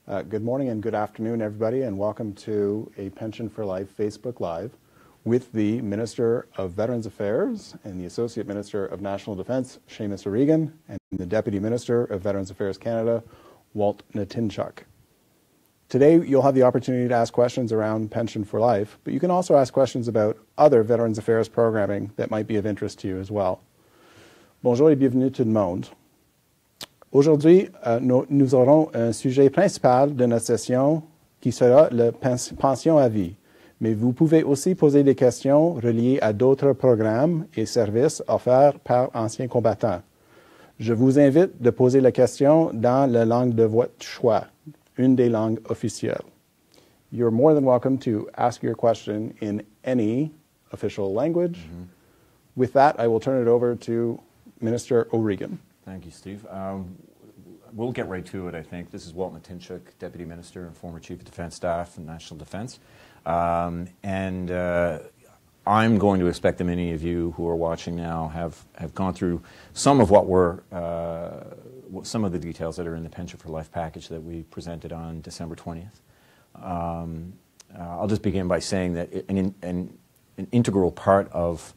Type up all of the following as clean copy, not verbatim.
Good morning and good afternoon, everybody, and welcome to a Pension for Life Facebook Live with the Minister of Veterans Affairs and the Associate Minister of National Defence, Seamus O'Regan, and the Deputy Minister of Veterans Affairs Canada, Walt Natinchuk. Today, you'll have the opportunity to ask questions around Pension for Life, but you can also ask questions about other Veterans Affairs programming that might be of interest to you as well. Bonjour et bienvenue tout le monde. Aujourd'hui, nous aurons un sujet principal de notre session qui sera la pension à vie. Mais vous pouvez aussi poser des questions reliées à d'autres programmes et services offerts par anciens combattants. Je vous invite de poser la question dans la langue de votre choix, une des langues officielles. You're more than welcome to ask your question in any official language. With that, I will turn it over to Minister O'Regan. Thank you, Steve. We'll get right to it, I think. This is Walt Natinchuk, Deputy Minister and former Chief of Defence Staff and National Defence. I'm going to expect that many of you who are watching now have gone through some of some of the details that are in the Pension for Life package that we presented on December 20th. I'll just begin by saying that an integral part of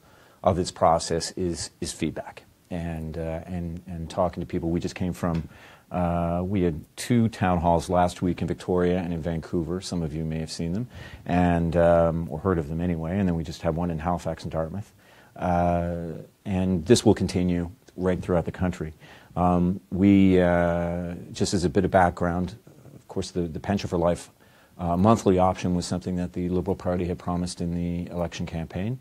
this process is feedback and talking to people. We just came from, we had 2 town halls last week in Victoria and in Vancouver. Some of you may have seen them or heard of them anyway. And then we just had one in Halifax and Dartmouth. And this will continue right throughout the country. Just as a bit of background, of course, the Pension for Life monthly option was something that the Liberal Party had promised in the election campaign.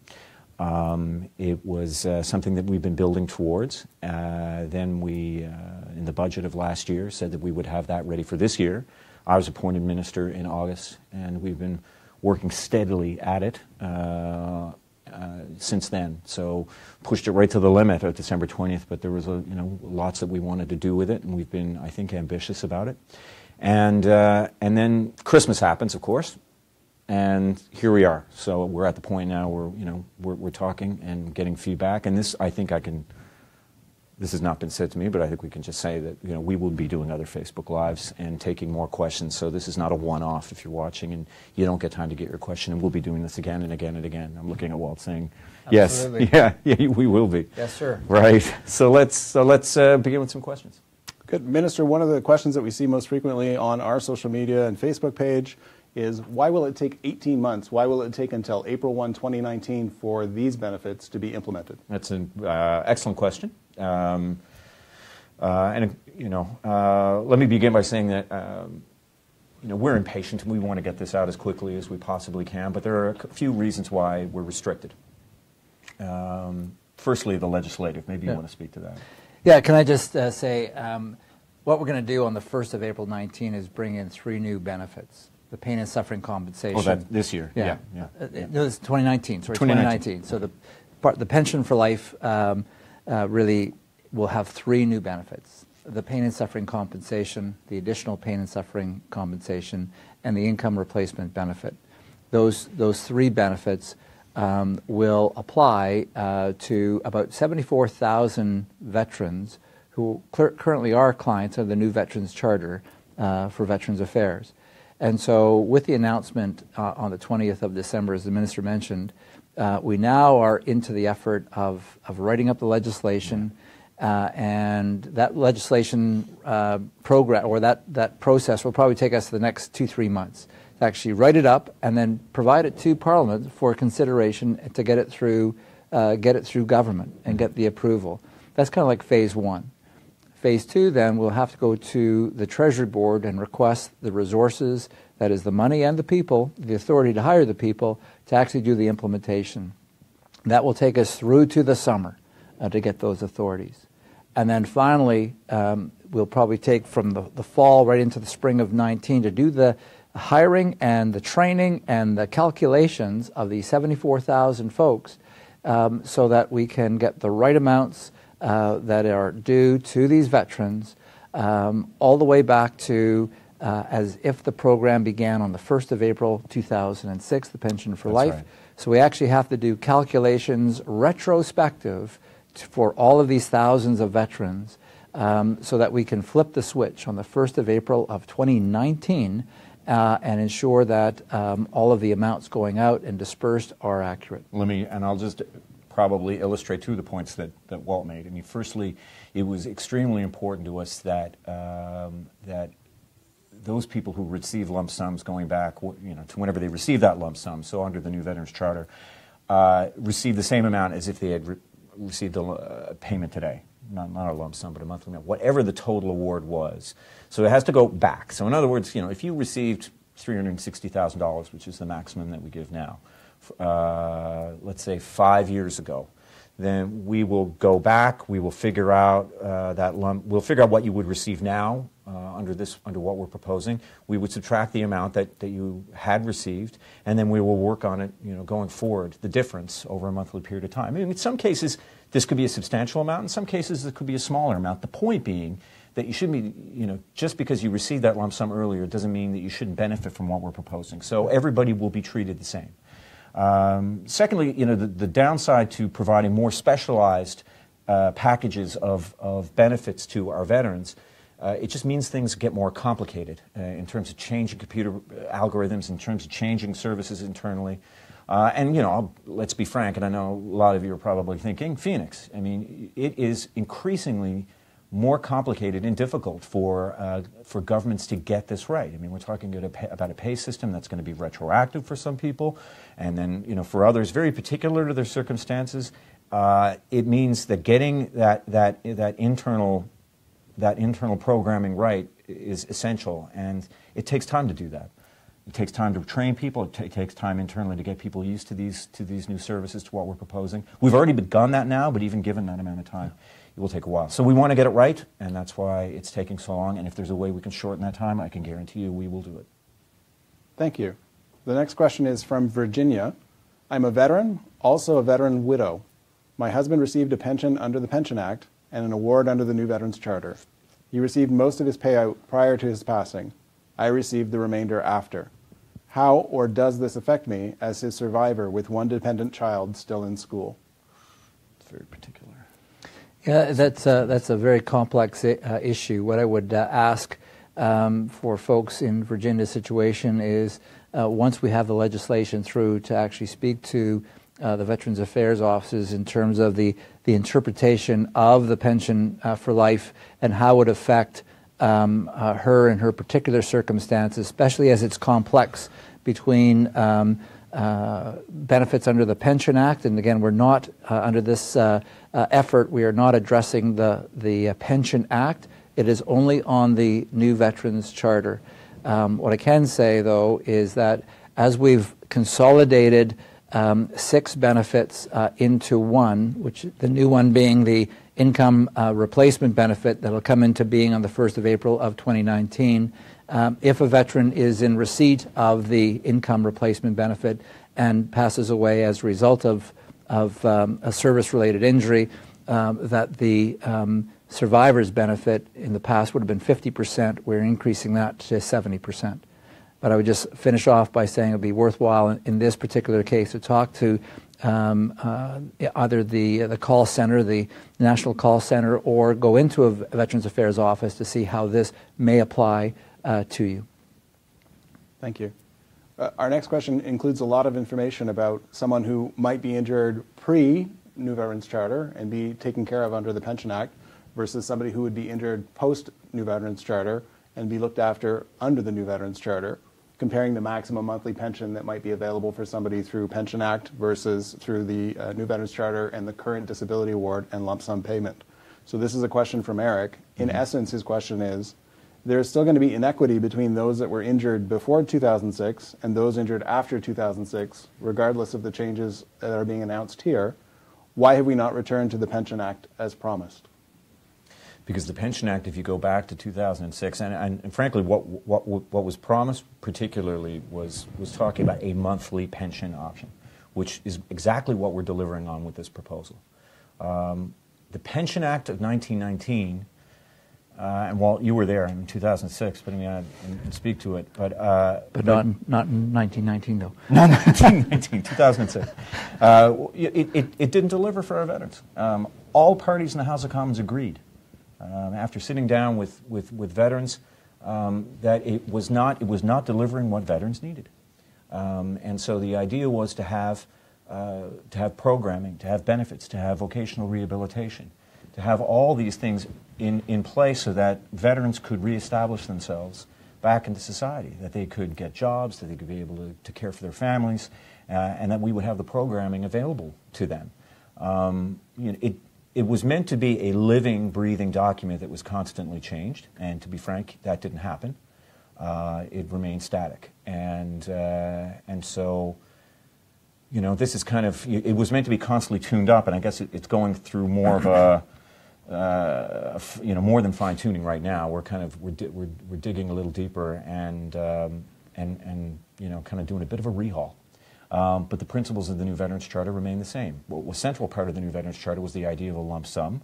It was something that we've been building towards. Then we, in the budget of last year, said that we would have that ready for this year. I was appointed minister in August, and we've been working steadily at it since then. So pushed it right to the limit of December 20th, but there was lots that we wanted to do with it, and we've been, I think, ambitious about it. And then Christmas happens, of course. And here we are. So we're at the point now where we're talking and getting feedback. And this, I think, this has not been said to me, but I think we can just say that we will be doing other Facebook Lives and taking more questions. So this is not a one-off. If you're watching and you don't get time to get your question, and we'll be doing this again and again and again. I'm looking at Walt saying, Absolutely. yes, yeah, we will be. Yes, sir. Right. So let's begin with some questions. Good. Minister, one of the questions that we see most frequently on our social media and Facebook page is, why will it take 18 months? Why will it take until April 1, 2019 for these benefits to be implemented? That's an excellent question. Let me begin by saying that we're impatient and we want to get this out as quickly as we possibly can, but there are a few reasons why we're restricted. Firstly, the legislative. Maybe you want to speak to that. Yeah, can I just say what we're going to do on the 1st of April 19 is bring in 3 new benefits. The pain and suffering compensation. Oh, that this year. Yeah. No, it's 2019. Sorry, 2019. So the Pension for Life really will have 3 new benefits: the pain and suffering compensation, the additional pain and suffering compensation, and the income replacement benefit. Those 3 benefits will apply to about 74,000 veterans who currently are clients of the new Veterans Charter for Veterans Affairs. And so with the announcement on the 20th of December, as the Minister mentioned, we now are into the effort of writing up the legislation, and that legislation program, or that process, will probably take us the next 2-3 months to actually write it up and then provide it to Parliament for consideration to get it through government and get the approval. That's kind of like phase 1. Phase 2, then, we'll have to go to the Treasury Board and request the resources, that is the money and the people, the authority to hire the people, to actually do the implementation. That will take us through to the summer to get those authorities. And then finally, we'll probably take from the fall right into the spring of 19 to do the hiring and the training and the calculations of the 74,000 folks so that we can get the right amounts that are due to these veterans all the way back to as if the program began on the 1st of April 2006, the Pension for Life. Right. So we actually have to do calculations retrospective for all of these thousands of veterans so that we can flip the switch on the 1st of April of 2019 and ensure that all of the amounts going out and dispersed are accurate. And I'll just probably illustrate two of the points that Walt made. I mean, firstly, it was extremely important to us that that those people who receive lump sums going back, to whenever they receive that lump sum, so under the new Veterans Charter, receive the same amount as if they had received a payment today. Not a lump sum, but a monthly amount, whatever the total award was. So it has to go back. So in other words, if you received $360,000, which is the maximum that we give now, let's say 5 years ago, then we will go back. We will figure out we'll figure out what you would receive now under what we're proposing. We would subtract the amount that you had received, and then we will work on it, going forward, the difference over a monthly period of time. I mean, in some cases, this could be a substantial amount. In some cases, it could be a smaller amount. The point being that you shouldn't be, just because you received that lump sum earlier doesn't mean that you shouldn't benefit from what we're proposing. So everybody will be treated the same. Secondly, the downside to providing more specialized packages of benefits to our veterans, it just means things get more complicated in terms of changing computer algorithms, in terms of changing services internally. Let's be frank, and I know a lot of you are probably thinking, Phoenix. I mean, it is increasingly more complicated and difficult for governments to get this right. I mean, we're talking about a pay system that's going to be retroactive for some people, and then for others, very particular to their circumstances. It means that getting that internal programming right is essential, and it takes time to do that. It takes time to train people. It takes time internally to get people used to these new services, to what we're proposing. We've already begun that now, but even given that amount of time, it will take a while. So we want to get it right, and that's why it's taking so long. And if there's a way we can shorten that time, I can guarantee you we will do it. Thank you. The next question is from Virginia. I'm a veteran, also a veteran widow. My husband received a pension under the Pension Act and an award under the new Veterans Charter. He received most of his payout prior to his passing. I received the remainder after. How or does this affect me as his survivor with one dependent child still in school? It's very particular. Yeah, that's a very complex issue. What I would ask for folks in Virginia's situation is once we have the legislation through, to actually speak to the Veterans Affairs offices in terms of the interpretation of the pension for life and how it would affect her and her particular circumstances, especially as it's complex between benefits under the Pension Act. And again, we're not, under this effort, we are not addressing the Pension Act. It is only on the new Veterans Charter. What I can say, though, is that as we've consolidated 6 benefits into one, which the new one being the income replacement benefit that will come into being on the 1st of April of 2019. If a veteran is in receipt of the income replacement benefit and passes away as a result of a service-related injury, that the survivor's benefit in the past would have been 50%. We're increasing that to 70%. But I would just finish off by saying it would be worthwhile in this particular case to talk to either the call center, the National Call Center, or go into a Veterans Affairs office to see how this may apply to you. Thank you. Our next question includes a lot of information about someone who might be injured pre-New Veterans Charter and be taken care of under the Pension Act versus somebody who would be injured post-New Veterans Charter and be looked after under the New Veterans Charter, comparing the maximum monthly pension that might be available for somebody through Pension Act versus through the New Veterans Charter and the current disability award and lump sum payment. So this is a question from Eric. In essence, his question is, there's still going to be inequity between those that were injured before 2006 and those injured after 2006, regardless of the changes that are being announced here. Why have we not returned to the Pension Act as promised? Because the Pension Act, if you go back to 2006, and frankly, what was promised particularly was talking about a monthly pension option, which is exactly what we're delivering on with this proposal. The Pension Act of 1919, and Walt, you were there in 2006, but I mean, I can speak to it, but not in 1919 though. Not 1919, 2006. It didn't deliver for our veterans. All parties in the House of Commons agreed after sitting down with veterans, that it was not delivering what veterans needed. And so the idea was to have programming, to have benefits, to have vocational rehabilitation, to have all these things in place so that veterans could reestablish themselves back into society, that they could get jobs, that they could be able to care for their families, and that we would have the programming available to them. It was meant to be a living, breathing document that was constantly changed, and to be frank, that didn't happen. It remained static, and so, this is kind of, it was meant to be constantly tuned up, and I guess it's going through more of a, more than fine tuning right now. We're digging a little deeper and kind of doing a bit of a rehaul. But the principles of the new Veterans Charter remain the same. What was central part of the new Veterans Charter was the idea of a lump sum.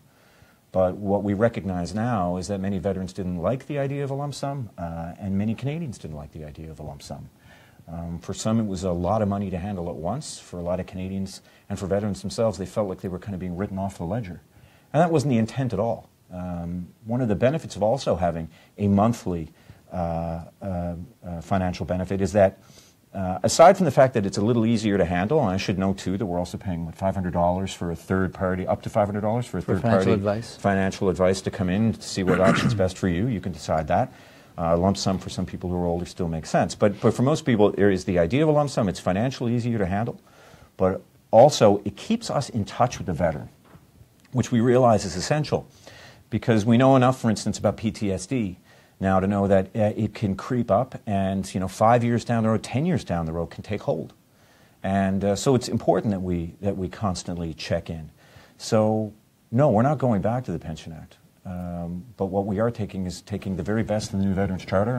But what we recognize now is that many veterans didn't like the idea of a lump sum, and many Canadians didn't like the idea of a lump sum. For some, it was a lot of money to handle at once. For a lot of Canadians, and for veterans themselves, they felt like they were kind of being written off the ledger. And that wasn't the intent at all. One of the benefits of also having a monthly financial benefit is that aside from the fact that it's a little easier to handle, and I should note too that we're also paying $500 for a third party, up to $500 for a third party financial advice to come in to see what option's best for you. You can decide that. Lump sum for some people who are older still makes sense. But for most people, there is the idea of a lump sum. It's financially easier to handle, but also it keeps us in touch with the veteran, which we realize is essential because we know enough, for instance, about PTSD now to know that it can creep up and 5 years down the road, 10 years down the road can take hold. And so it's important that we constantly check in. So no, we're not going back to the Pension Act. But what we are taking is taking the very best in the new Veterans Charter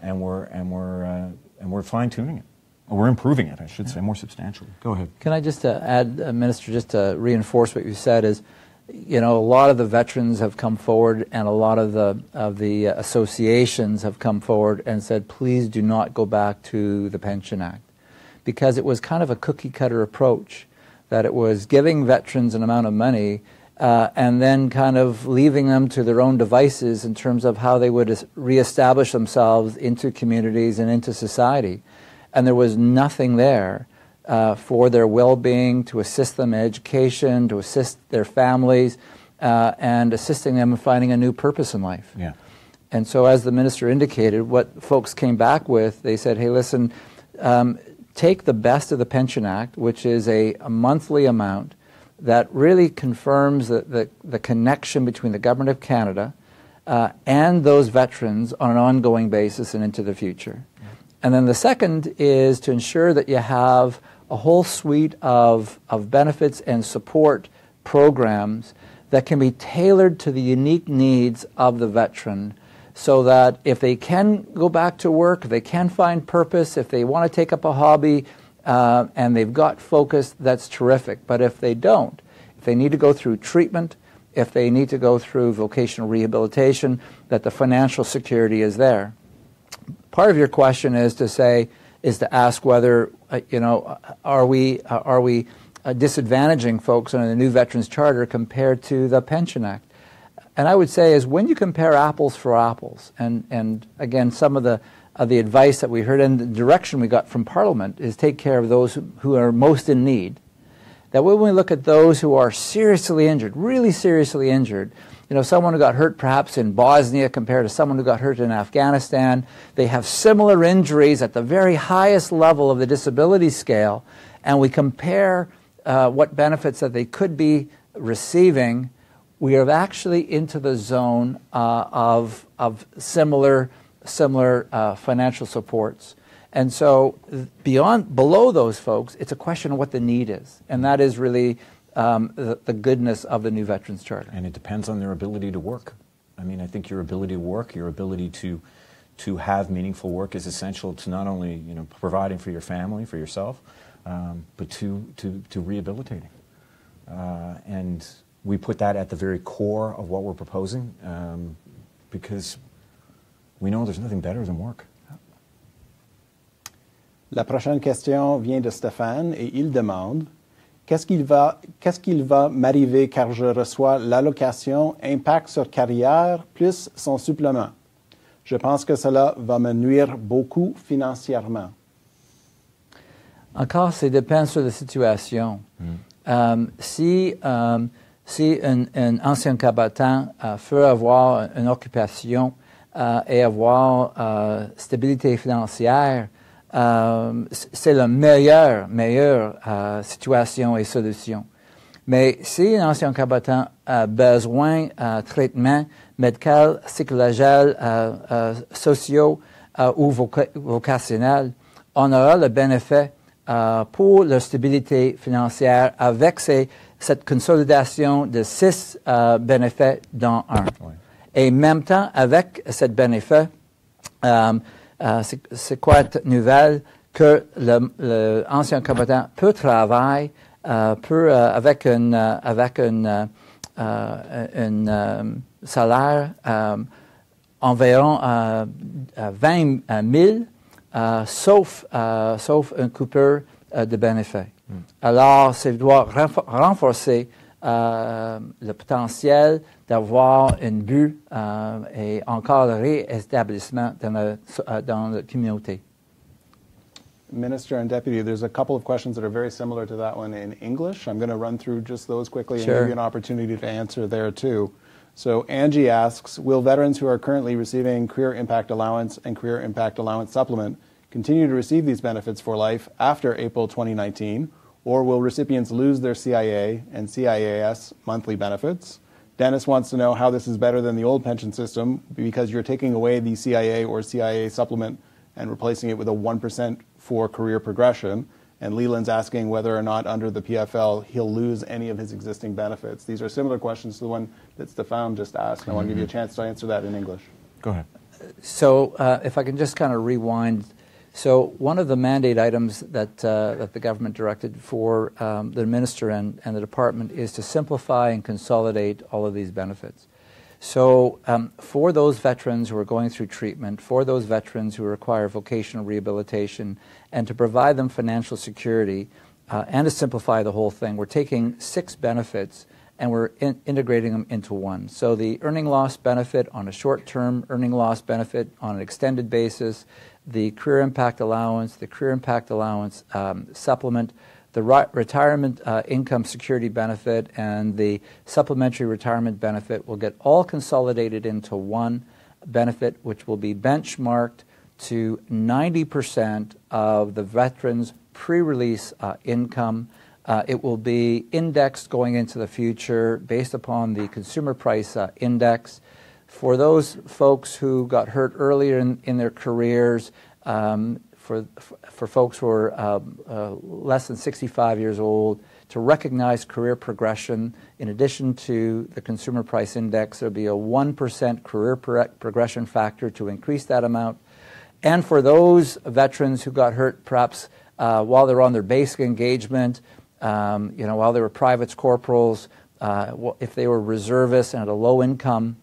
and we're fine-tuning it. We're improving it, I should say, more substantially. Go ahead. Can I just add, Minister, just to reinforce what you said is, a lot of the veterans have come forward and a lot of the associations have come forward and said, please do not go back to the Pension Act. Because it was kind of a cookie-cutter approach, that it was giving veterans an amount of money and then kind of leaving them to their own devices in terms of how they would reestablish themselves into communities and into society. And there was nothing there for their well-being, to assist them in education, to assist their families, and assisting them in finding a new purpose in life. Yeah. And so as the Minister indicated, what folks came back with, they said, hey, listen, take the best of the Pension Act, which is a monthly amount that really confirms the connection between the Government of Canada and those veterans on an ongoing basis and into the future. And then the second is to ensure that you have a whole suite of benefits and support programs that can be tailored to the unique needs of the veteran, so that if they can go back to work, if they can find purpose, if they want to take up a hobby and they've got focus, that's terrific. But if they don't, if they need to go through treatment, if they need to go through vocational rehabilitation, that the financial security is there. Part of your question is to ask whether, are we disadvantaging folks under the new Veterans Charter compared to the Pension Act? And I would say is when you compare apples for apples, and again, some of the advice that we heard and the direction we got from Parliament is take care of those who are most in need. That when we look at those who are seriously injured, really seriously injured, someone who got hurt perhaps in Bosnia compared to someone who got hurt in Afghanistan, they have similar injuries at the very highest level of the disability scale, and we compare what benefits that they could be receiving, we are actually into the zone of similar financial supports. And so below those folks, it's a question of what the need is, and that is really the goodness of the new Veterans Charter. And it depends on their ability to work. I mean, I think your ability to work, your ability to have meaningful work is essential to not only providing for your family, for yourself, but to rehabilitating. And we put that at the very core of what we're proposing because we know there's nothing better than work. La prochaine question vient de Stéphane et il demande: qu'est-ce qu'il va m'arriver car je reçois l'allocation impact sur carrière plus son supplément? Je pense que cela va me nuire beaucoup financièrement. Encore, ça dépend sur la situation. Si un ancien combattant veut avoir une occupation et avoir stabilité financière, c'est la meilleure situation et solution. Mais si un ancien combattant a besoin de traitement médical, psychologique, sociaux ou vocationnel, on aura le bénéfice pour la stabilité financière avec cette consolidation de 6 bénéfices dans un. Ouais. Et en même temps, avec cette bénéfice, c'est quoi cette nouvelle que l'ancien combattant peut travailler avec un salaire environ 20 000, sauf une coupure de bénéfices. Alors, ça doit renforcer le potentiel d'avoir un but et encore le réétablissement dans la communauté. Minister and Deputy, there's a couple of questions that are very similar to that one in English. I'm going to run through just those quickly and give you an opportunity to answer there too. So Angie asks, will veterans who are currently receiving Career Impact Allowance and Career Impact Allowance Supplement continue to receive these benefits for life after April 2019, or will recipients lose their CIA and CIAS monthly benefits? Dennis wants to know how this is better than the old pension system because you're taking away the CIA or CIA supplement and replacing it with a 1% for career progression. And Leland's asking whether or not under the PFL he'll lose any of his existing benefits. These are similar questions to the one that Stefan just asked. I want to give you a chance to answer that in English. Go ahead. So if I can just kind of rewind. So one of the mandate items that the government directed for the minister and the department is to simplify and consolidate all of these benefits. So for those veterans who are going through treatment, for those veterans who require vocational rehabilitation, and to provide them financial security and to simplify the whole thing, we're taking 6 benefits and we're integrating them into one. So the earning loss benefit on a short-term earning loss benefit on an extended basis, the career impact allowance, the career impact allowance supplement, the retirement income security benefit, and the supplementary retirement benefit will get all consolidated into one benefit, which will be benchmarked to 90% of the veteran's pre-release income. It will be indexed going into the future based upon the consumer price index. For those folks who got hurt earlier in their careers, for folks who are less than 65 years old, to recognize career progression, in addition to the consumer price index, there will be a 1% career progression factor to increase that amount. And for those veterans who got hurt perhaps while they're on their basic engagement, while they were privates, corporals, if they were reservists and at a low income,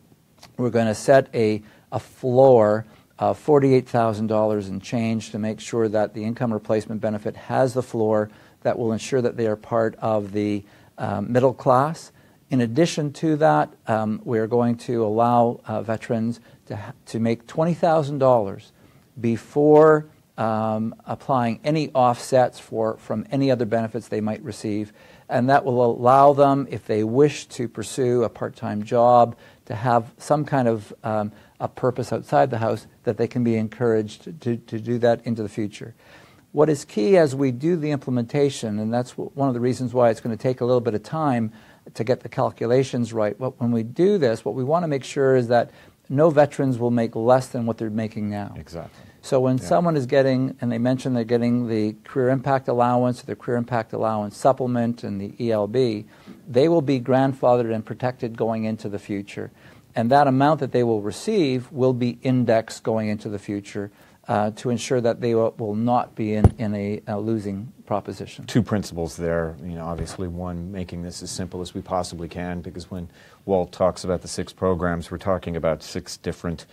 we're going to set a floor of $48,000 and change to make sure that the income replacement benefit has the floor that will ensure that they are part of the middle class. In addition to that, we are going to allow veterans to make $20,000 before applying any offsets from any other benefits they might receive. And that will allow them, if they wish to pursue a part-time job, to have some kind of a purpose outside the house, that they can be encouraged to do that into the future. What is key as we do the implementation, and that's one of the reasons why it's going to take a little bit of time to get the calculations right, but when we do this, what we want to make sure is that no veterans will make less than what they're making now. Exactly. So when someone is getting, and they mention they're getting the Career Impact Allowance, the Career Impact Allowance Supplement, and the ELB, they will be grandfathered and protected going into the future. And that amount that they will receive will be indexed going into the future to ensure that they will not be in a losing proposition. 2 principles there. Obviously one, making this as simple as we possibly can, because when Walt talks about the 6 programs, we're talking about 6 different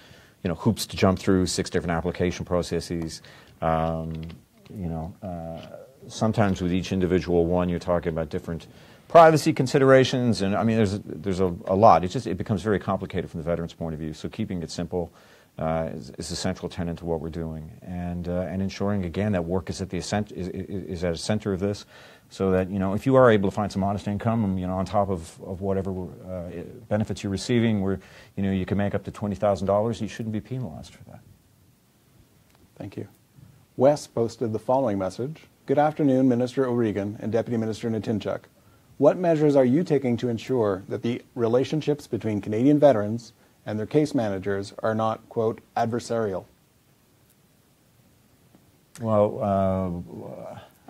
hoops to jump through, 6 different application processes. sometimes with each individual one, you're talking about different privacy considerations, and I mean, there's a lot. It becomes very complicated from the veteran's point of view. So keeping it simple is a central tenet to what we're doing, and ensuring again that work is at the center of this, so that if you are able to find some honest income, on top of whatever benefits you're receiving, where you can make up to $20,000, you shouldn't be penalized for that. Thank you. Wes posted the following message: Good afternoon, Minister O'Regan and Deputy Minister Nitinchuk. What measures are you taking to ensure that the relationships between Canadian veterans and their case managers are not, quote, adversarial? Well,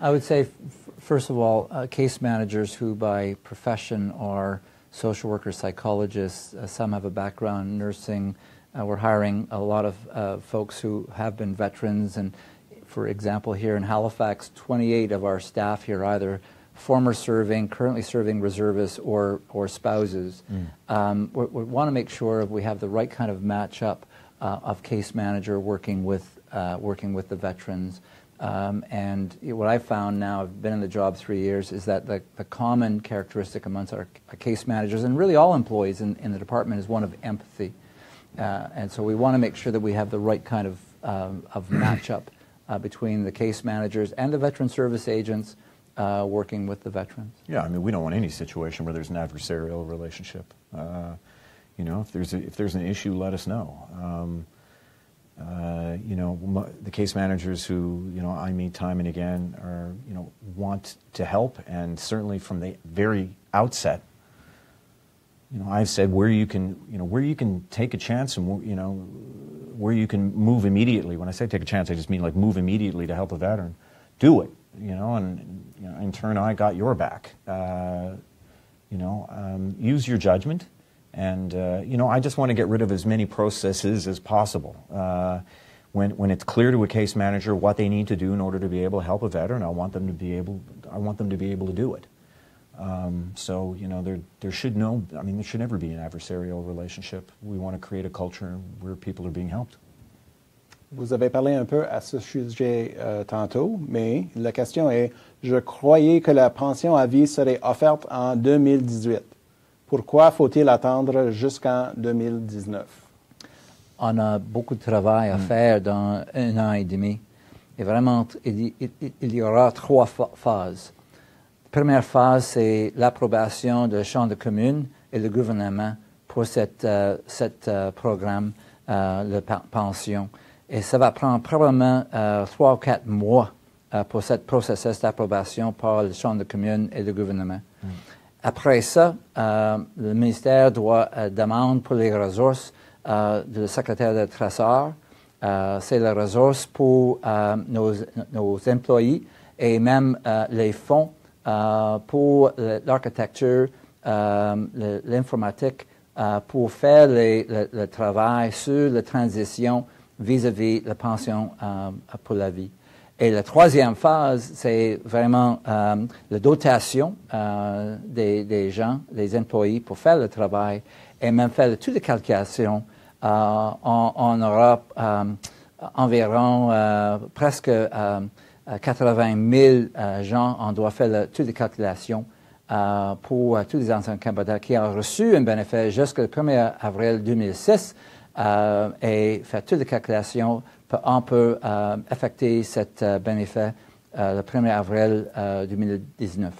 I would say, first of all, case managers who by profession are social workers, psychologists, some have a background in nursing. We're hiring a lot of folks who have been veterans, and for example, here in Halifax, 28 of our staff here either former serving, currently serving reservists, or spouses. We want to make sure we have the right kind of match-up of case manager working with the veterans. And what I found now, I've been in the job 3 years, is that the common characteristic amongst our case managers, and really all employees in the department, is one of empathy. And so we want to make sure that we have the right kind of match-up between the case managers and the veteran service agents working with the veterans. Yeah, I mean, we don't want any situation where there's an adversarial relationship. If there's an issue, let us know. The case managers who I meet time and again are want to help, and certainly from the very outset, I've said where you can take a chance and where you can move immediately. When I say take a chance, I just mean like move immediately to help a veteran. Do it. In turn, I got your back. Use your judgment, and I just want to get rid of as many processes as possible. When it's clear to a case manager what they need to do in order to be able to help a veteran, I want them to be able to do it. There should never be an adversarial relationship. We want to create a culture where people are being helped. Vous avez parlé un peu à ce sujet tantôt, mais la question est, je croyais que la pension à vie serait offerte en 2018. Pourquoi faut-il attendre jusqu'en 2019? On a beaucoup de travail à faire dans 1 an et demi. Et vraiment, il y aura 3 phases. La première phase, c'est l'approbation de la Chambre de communes et le gouvernement pour cet programme de pension. Et ça va prendre probablement 3 ou 4 mois pour ce processus d'approbation par la Chambre de communes et le gouvernement. Après ça, le ministère doit demander pour les ressources du secrétaire de trésor. C'est les ressources pour nos employés et même les fonds pour l'architecture, l'informatique, pour faire le travail sur la transition vis-à-vis la pension pour la vie. Et la troisième phase, c'est vraiment la dotation des gens, des employés, pour faire le travail et même faire toutes les calculations. On aura environ presque 80 000 gens, on doit faire toutes les calculations pour tous les anciens combattants qui ont reçu un bénéfice jusqu'au 1er avril 2006 et faire toutes les calculations. On peut affecter cet bénéfice le 1er avril 2019.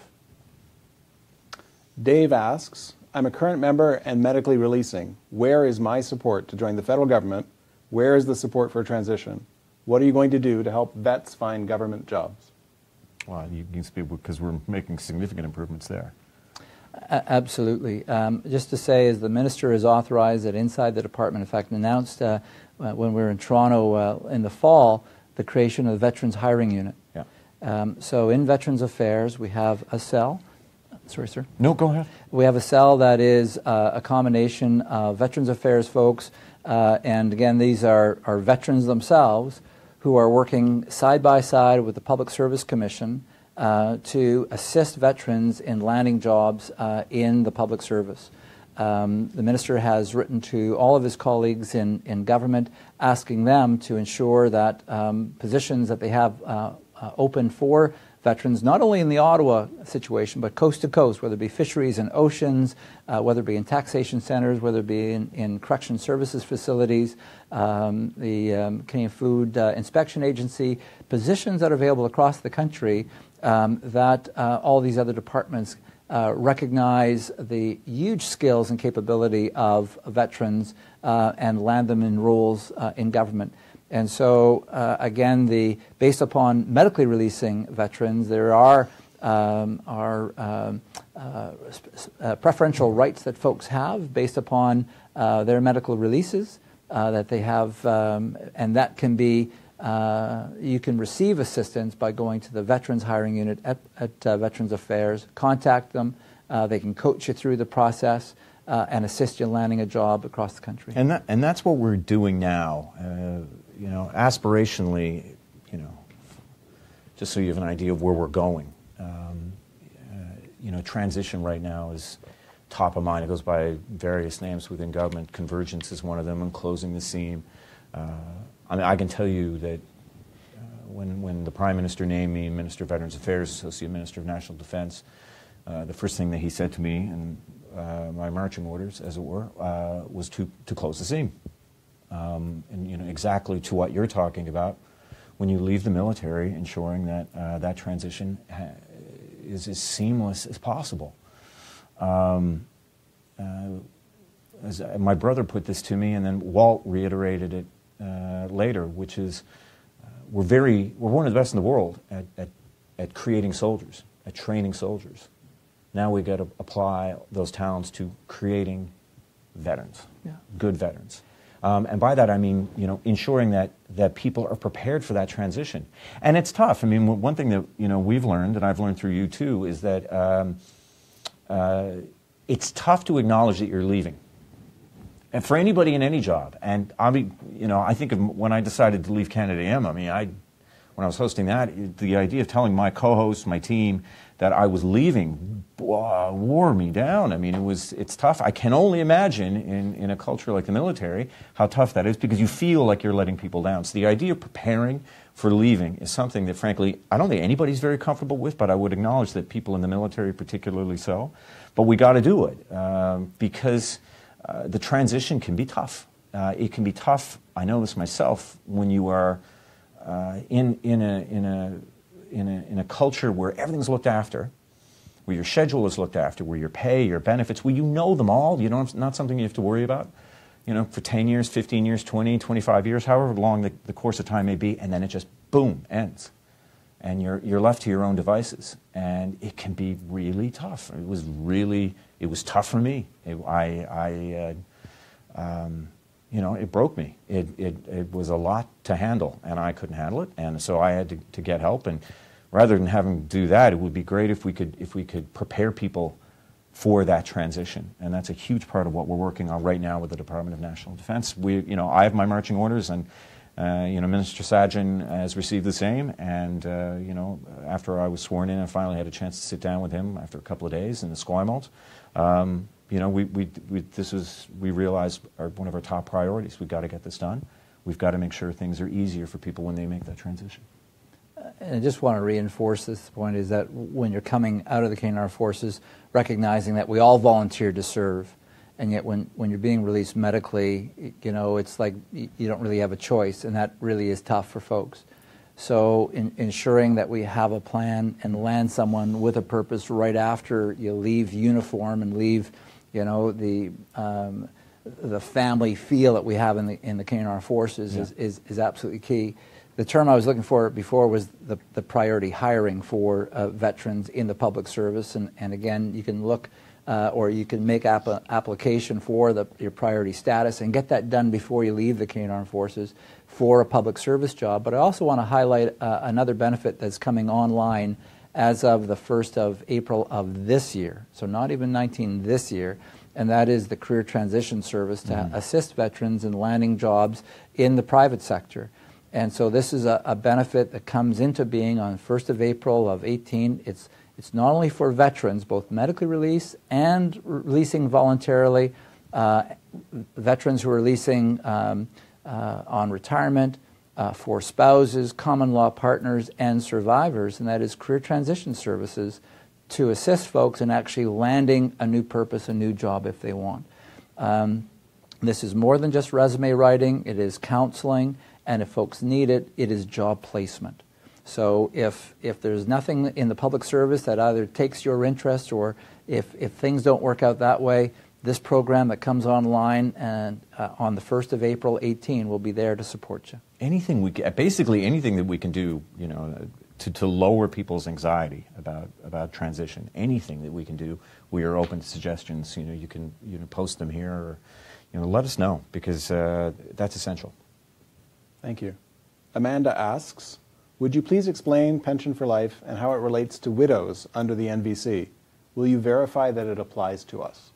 Dave asks, I'm a current member and medically releasing. Where is my support to join the federal government? Where is the support for transition? What are you going to do to help vets find government jobs? Well, you can speak because we're making significant improvements there. Absolutely. Just to say, as the minister has authorized that inside the department, in fact, announced when we were in Toronto in the fall, the creation of the Veterans Hiring Unit. Yeah. So in Veterans Affairs, we have a cell. Sorry, sir. No, go ahead. We have a cell that is a combination of Veterans Affairs folks, and again, these are veterans themselves who are working side by side with the Public Service Commission to assist veterans in landing jobs in the public service. The minister has written to all of his colleagues in government asking them to ensure that positions that they have open for veterans, not only in the Ottawa situation, but coast to coast, whether it be fisheries and oceans, whether it be in taxation centres, whether it be in correction services facilities, the Canadian Food Inspection Agency, positions that are available across the country that all these other departments recognize the huge skills and capability of veterans and land them in roles in government. And so, again, based upon medically releasing veterans, there are preferential rights that folks have based upon their medical releases that they have, and that can be, you can receive assistance by going to the Veterans Hiring Unit at Veterans Affairs, contact them, they can coach you through the process and assist you in landing a job across the country. And that's what we're doing now. You know, aspirationally, you know, just so you have an idea of where we're going. You know, transition right now is top of mind. It goes by various names within government. Convergence is one of them, and closing the seam. I mean, I can tell you that when the Prime Minister named me Minister of Veterans Affairs, Associate Minister of National Defence, the first thing that he said to me, and my marching orders, as it were, was to close the seam. And you know, exactly to what you're talking about, when you leave the military, ensuring that that transition is as seamless as possible. As my brother put this to me, and then Walt reiterated it later, which is we're one of the best in the world at creating soldiers, at training soldiers. Now we got to apply those talents to creating veterans, good veterans. And by that I mean, you know, ensuring that people are prepared for that transition. And it's tough. I mean, one thing that, you know, we've learned, and I've learned through you too, is that it's tough to acknowledge that you're leaving. And for anybody in any job. And I mean, you know, I think of when I decided to leave Canada AM, I mean, when I was hosting that, the idea of telling my co-hosts, my team, that I was leaving wore me down. I mean, it's tough. I can only imagine in a culture like the military how tough that is, because you feel like you're letting people down. So the idea of preparing for leaving is something that, frankly, I don't think anybody's very comfortable with, but I would acknowledge that people in the military particularly so. But we got to do it because the transition can be tough. It can be tough, I know this myself, when you are in a culture where everything's looked after, where your schedule is looked after, where your pay, your benefits, where you know them all. You don't, not something you have to worry about, you know, for 10 years, 15 years, 20, 25 years, however long the course of time may be, and then it just, boom, ends. And you're left to your own devices. And it can be really tough. It was tough for me. You know, it broke me. It was a lot to handle, and I couldn't handle it, and so I had to get help. And rather than having to do that, it would be great if we could prepare people for that transition, and that's a huge part of what we're working on right now with the Department of National Defence. You know, I have my marching orders, and you know, Minister Sajjan has received the same. And you know, after I was sworn in, I finally had a chance to sit down with him after a couple of days in the Esquimalt. You know, we realized one of our top priorities. We've got to get this done. We've got to make sure things are easier for people when they make that transition. And I just want to reinforce this point, is that when you're coming out of the Canadian Armed Forces, recognizing that we all volunteered to serve, and yet when you're being released medically, you know, it's like you don't really have a choice, and that really is tough for folks. So ensuring that we have a plan and land someone with a purpose right after you leave uniform and leave, you know, the family feel that we have in the Canadian Armed Forces is absolutely key. The term I was looking for before was the priority hiring for veterans in the public service, and again, you can look or you can make application for your priority status and get that done before you leave the Canadian Armed Forces for a public service job. But I also want to highlight another benefit that's coming online as of the 1st of April of this year, so not even 19 this year, and that is the Career Transition Service to assist veterans in landing jobs in the private sector. And so this is a benefit that comes into being on 1st of April of 18. It's not only for veterans, both medically released and releasing voluntarily, veterans who are releasing on retirement, for spouses, common law partners, and survivors, and that is career transition services to assist folks in actually landing a new purpose, a new job if they want. This is more than just resume writing. It is counseling, and if folks need it, it is job placement. So if there's nothing in the public service that either takes your interest, or if things don't work out that way, this program that comes online and on the 1st of April 18 will be there to support you. Basically anything that we can do, you know, to lower people's anxiety about transition. Anything that we can do, we are open to suggestions. You know, you can post them here, or let us know, because that's essential. Thank you. Amanda asks, would you please explain Pension for Life and how it relates to widows under the NVC? Will you verify that it applies to us?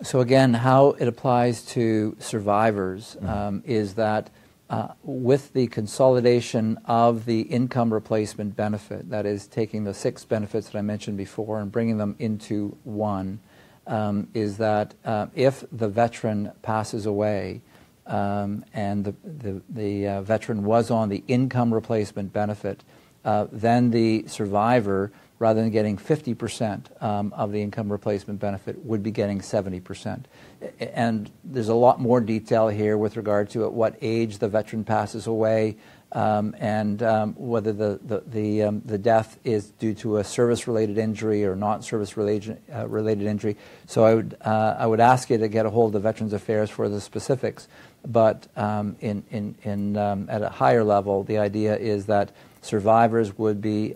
So again, how it applies to survivors is that with the consolidation of the income replacement benefit, that is taking the 6 benefits that I mentioned before and bringing them into one, is that if the veteran passes away and the veteran was on the income replacement benefit, then the survivor, rather than getting 50% of the income replacement benefit, would be getting 70%. And there's a lot more detail here with regard to at what age the veteran passes away, and whether the death is due to a service-related injury or not service-related injury. So I would ask you to get a hold of Veterans Affairs for the specifics. But at a higher level, the idea is that survivors would be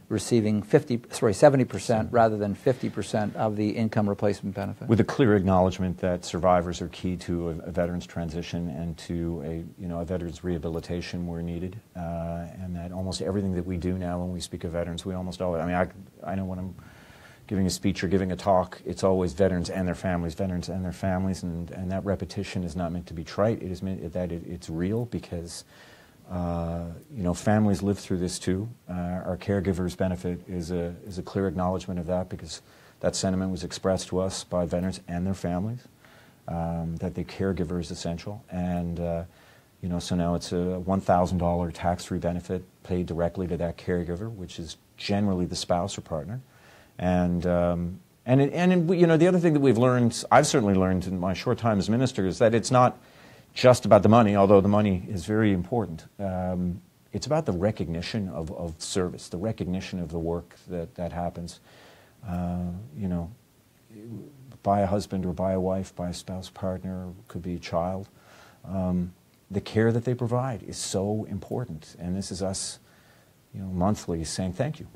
receiving 70% rather than 50% of the income replacement benefit. With a clear acknowledgement that survivors are key to a veteran's transition and to a veteran's rehabilitation where needed, and that almost everything that we do now when we speak of veterans, we almost always, I know when I'm giving a speech or giving a talk, it's always veterans and their families, veterans and their families, and that repetition is not meant to be trite. It is meant that it's real, because families live through this too. Our caregivers benefit is a clear acknowledgement of that, because that sentiment was expressed to us by veterans and their families, that the caregiver is essential. And so now it's a $1,000 tax-free benefit paid directly to that caregiver, which is generally the spouse or partner. And the other thing that we've learned, I've certainly learned in my short time as minister, is that it's not just about the money, although the money is very important. It's about the recognition of service, the recognition of the work that happens, by a husband or by a wife, by a spouse, partner, could be a child. The care that they provide is so important, and this is us, monthly saying thank you.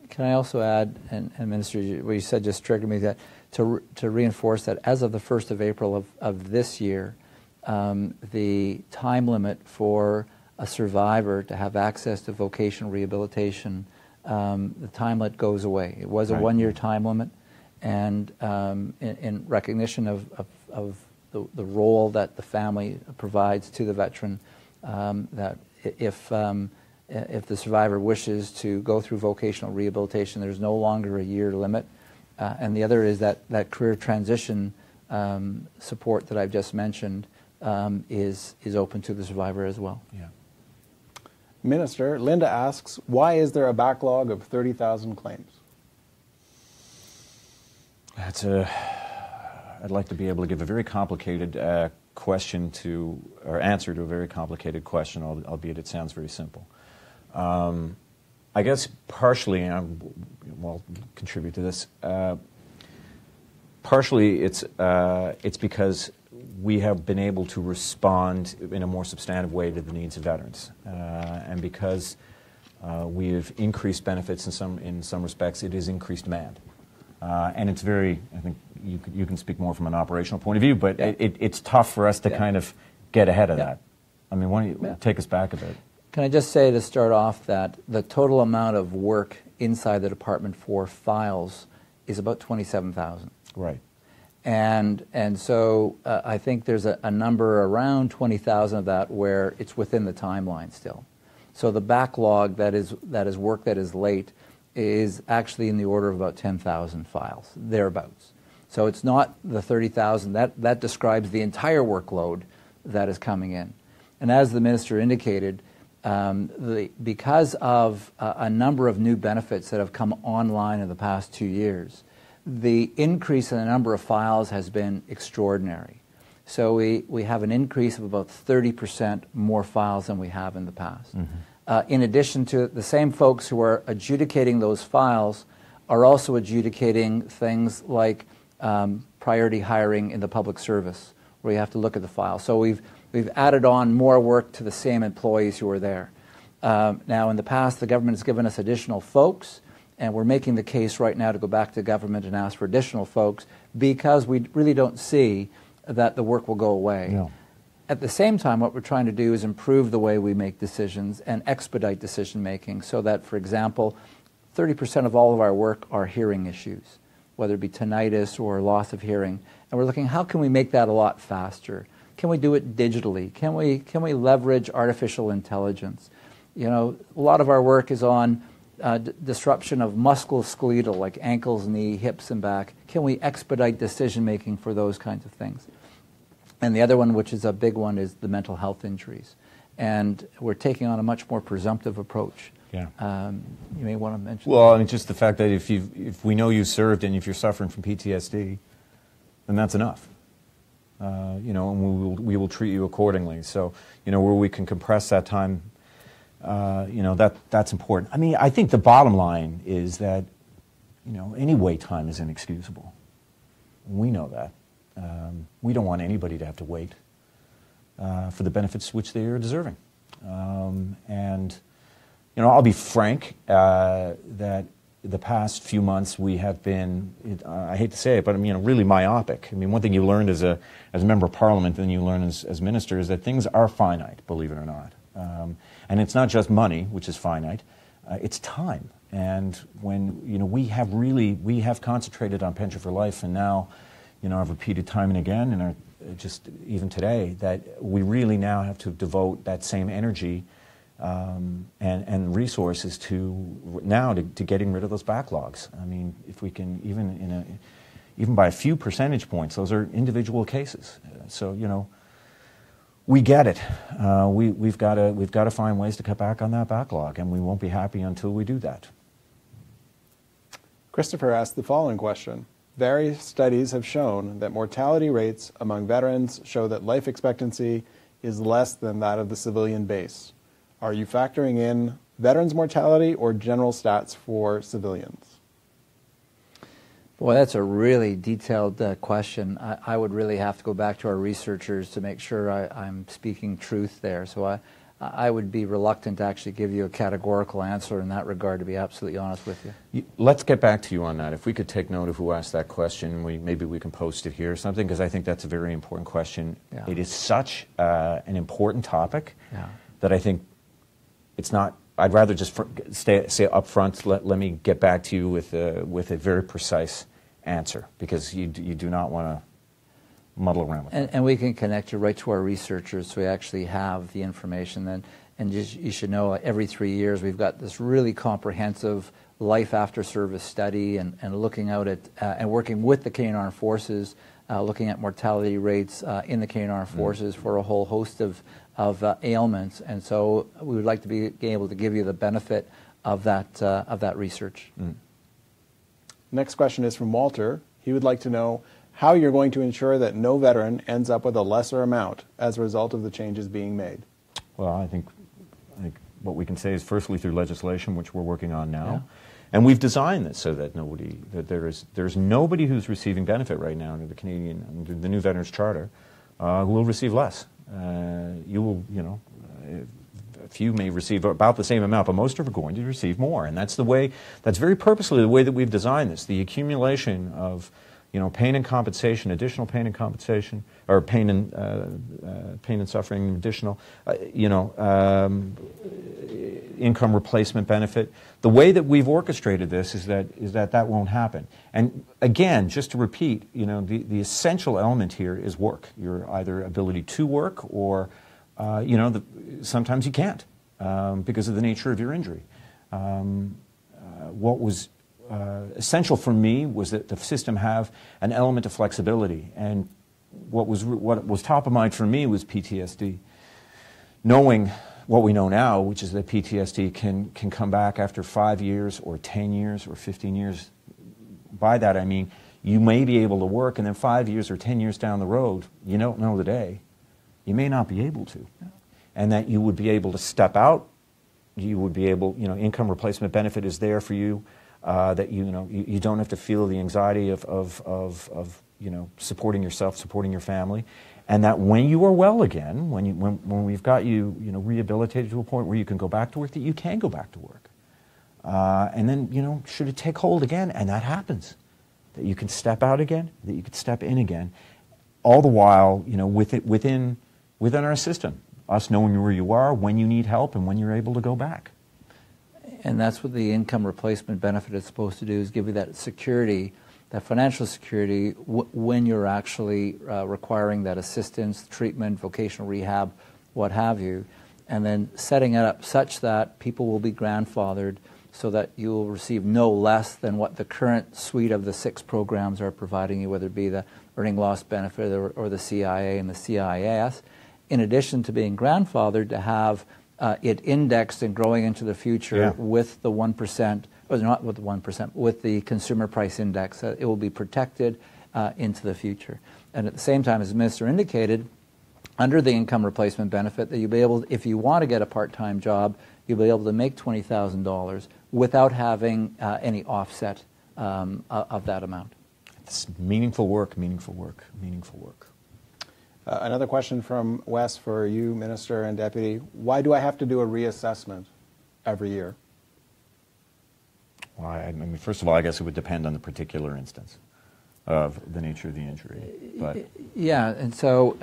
Can I also add, and Minister, what you said just triggered me, that to reinforce that as of the 1st of April of this year, the time limit for a survivor to have access to vocational rehabilitation, the time limit goes away. It was a one-year time limit, and in recognition of the role that the family provides to the veteran, that if the survivor wishes to go through vocational rehabilitation, there's no longer a year limit. And the other is that career transition support that I've just mentioned is open to the survivor as well. Yeah. Minister, Linda asks, why is there a backlog of 30,000 claims? I'd like to be able to give a very complicated answer to a very complicated question, albeit it sounds very simple. I guess partially, I'll contribute to this. Partially, it's because we have been able to respond in a more substantive way to the needs of veterans, and because we have increased benefits in some respects, it has increased demand, and it's very. I think you can speak more from an operational point of view, but it's tough for us to kind of get ahead of that. I mean, why don't you take us back a bit? Can I just say to start off that the total amount of work inside the department for files is about 27,000. Right. And so I think there's a number around 20,000 of that where it's within the timeline still. So the backlog that is work that is late is actually in the order of about 10,000 files, thereabouts. So it's not the 30,000. That describes the entire workload. that is coming in. And as the Minister indicated, because of a number of new benefits that have come online in the past 2 years, the increase in the number of files has been extraordinary. So we have an increase of about 30% more files than we have in the past. In addition to the same folks who are adjudicating those files are also adjudicating things like priority hiring in the public service, where you have to look at the file. So we've added on more work to the same employees who are there. Now, in the past, the government has given us additional folks, and we're making the case right now to go back to government and ask for additional folks because we really don't see that the work will go away. No. At the same time, what we're trying to do is improve the way we make decisions and expedite decision making so that, for example, 30% of all of our work are hearing issues, whether it be tinnitus or loss of hearing. And we're looking, how can we make that a lot faster? Can we do it digitally? Can we leverage artificial intelligence? You know, a lot of our work is on disruption of musculoskeletal, like ankles, knee, hips, and back. Can we expedite decision making for those kinds of things? And the other one, which is a big one, is the mental health injuries. And we're taking on a much more presumptive approach. Yeah. You may want to mention Well, that. I mean, just the fact that if we know you served and if you're suffering from PTSD, then that's enough. You know, and we will treat you accordingly. So, you know, where we can compress that time, you know, that's important. I mean, I think the bottom line is that, you know, any wait time is inexcusable. We know that. We don't want anybody to have to wait for the benefits which they are deserving. And, you know, I'll be frank that the past few months we have been, I hate to say it, but I mean, really myopic. I mean, one thing you learned as a member of Parliament and you learn as minister is that things are finite, believe it or not. And it's not just money, which is finite, it's time. And when, you know, we have concentrated on Pension for Life, and now, you know, I've repeated time and again, and just even today, that we really now have to devote that same energy and resources to getting rid of those backlogs. I mean, if we can, even by a few percentage points, those are individual cases. So, you know, we get it. We've got to find ways to cut back on that backlog, and we won't be happy until we do that. Christopher asked the following question. Various studies have shown that mortality rates among veterans show that life expectancy is less than that of the civilian base. Are you factoring in veterans' mortality or general stats for civilians? Boy, that's a really detailed question. I would really have to go back to our researchers to make sure I'm speaking truth there. So I would be reluctant to actually give you a categorical answer in that regard, to be absolutely honest with you. Let's get back to you on that. If we could take note of who asked that question, maybe we can post it here or something, because I think that's a very important question. Yeah. It is such an important topic that I think it's not. I'd rather just say up front, let me get back to you with a very precise answer, because you do not want to muddle around with it. And we can connect you right to our researchers, so we actually have the information. And you should know, every 3 years we've got this really comprehensive life after service study and looking out at and working with the Canadian Armed Forces, looking at mortality rates in the Canadian Armed Forces for a whole host of ailments. And so we would like to be able to give you the benefit of that research. Next question is from Walter. He would like to know how you're going to ensure that no veteran ends up with a lesser amount as a result of the changes being made. Well, I think what we can say is, firstly, through legislation, which we're working on now, and we've designed this so that there's nobody who's receiving benefit right now under the new Veterans Charter who will receive less. You will, you know, a few may receive about the same amount, but most are going to receive more, and that's very purposely the way that we've designed this. The accumulation of, you know, pain and compensation, additional pain and compensation, or pain and suffering, additional, you know, income replacement benefit. The way that we've orchestrated this is that won't happen. And again, just to repeat, you know, the essential element here is work. Your either ability to work, or you know, sometimes you can't because of the nature of your injury. What was essential for me was that the system have an element of flexibility, and what was top of mind for me was PTSD. Knowing what we know now, which is that PTSD can come back after 5 years or 10 years or 15 years. By that I mean you may be able to work, and then 5 years or 10 years down the road, you don't know the day, you may not be able to. And that you would be able to step out, you would be able, income replacement benefit is there for you, that you don't have to feel the anxiety of supporting yourself, supporting your family, and that when you are well again, when we've got you, rehabilitated to a point where you can go back to work, that you can go back to work. And then, should it take hold again, and that happens, that you can step out again, that you can step in again, all the while, within our system, us knowing where you are, when you need help, and when you're able to go back. And that's what the income replacement benefit is supposed to do, is give you that security, that financial security, when you're actually requiring that assistance, treatment, vocational rehab, what have you, and then setting it up such that people will be grandfathered so that you will receive no less than what the current suite of the 6 programs are providing you, whether it be the earning loss benefit or the CIA and the CIS, in addition to being grandfathered, to have it indexed and growing into the future with the 1%, or not with the 1%, with the consumer price index. It will be protected into the future. And at the same time, as the Minister indicated, under the income replacement benefit, that you'll be able, if you want to get a part-time job, you'll be able to make $20,000 without having any offset of that amount. It's meaningful work, meaningful work, meaningful work. Another question from Wes for you, Minister and Deputy. Why do I have to do a reassessment every year? Well, I mean, first of all, I guess it would depend on the particular instance of the nature of the injury. But yeah, and so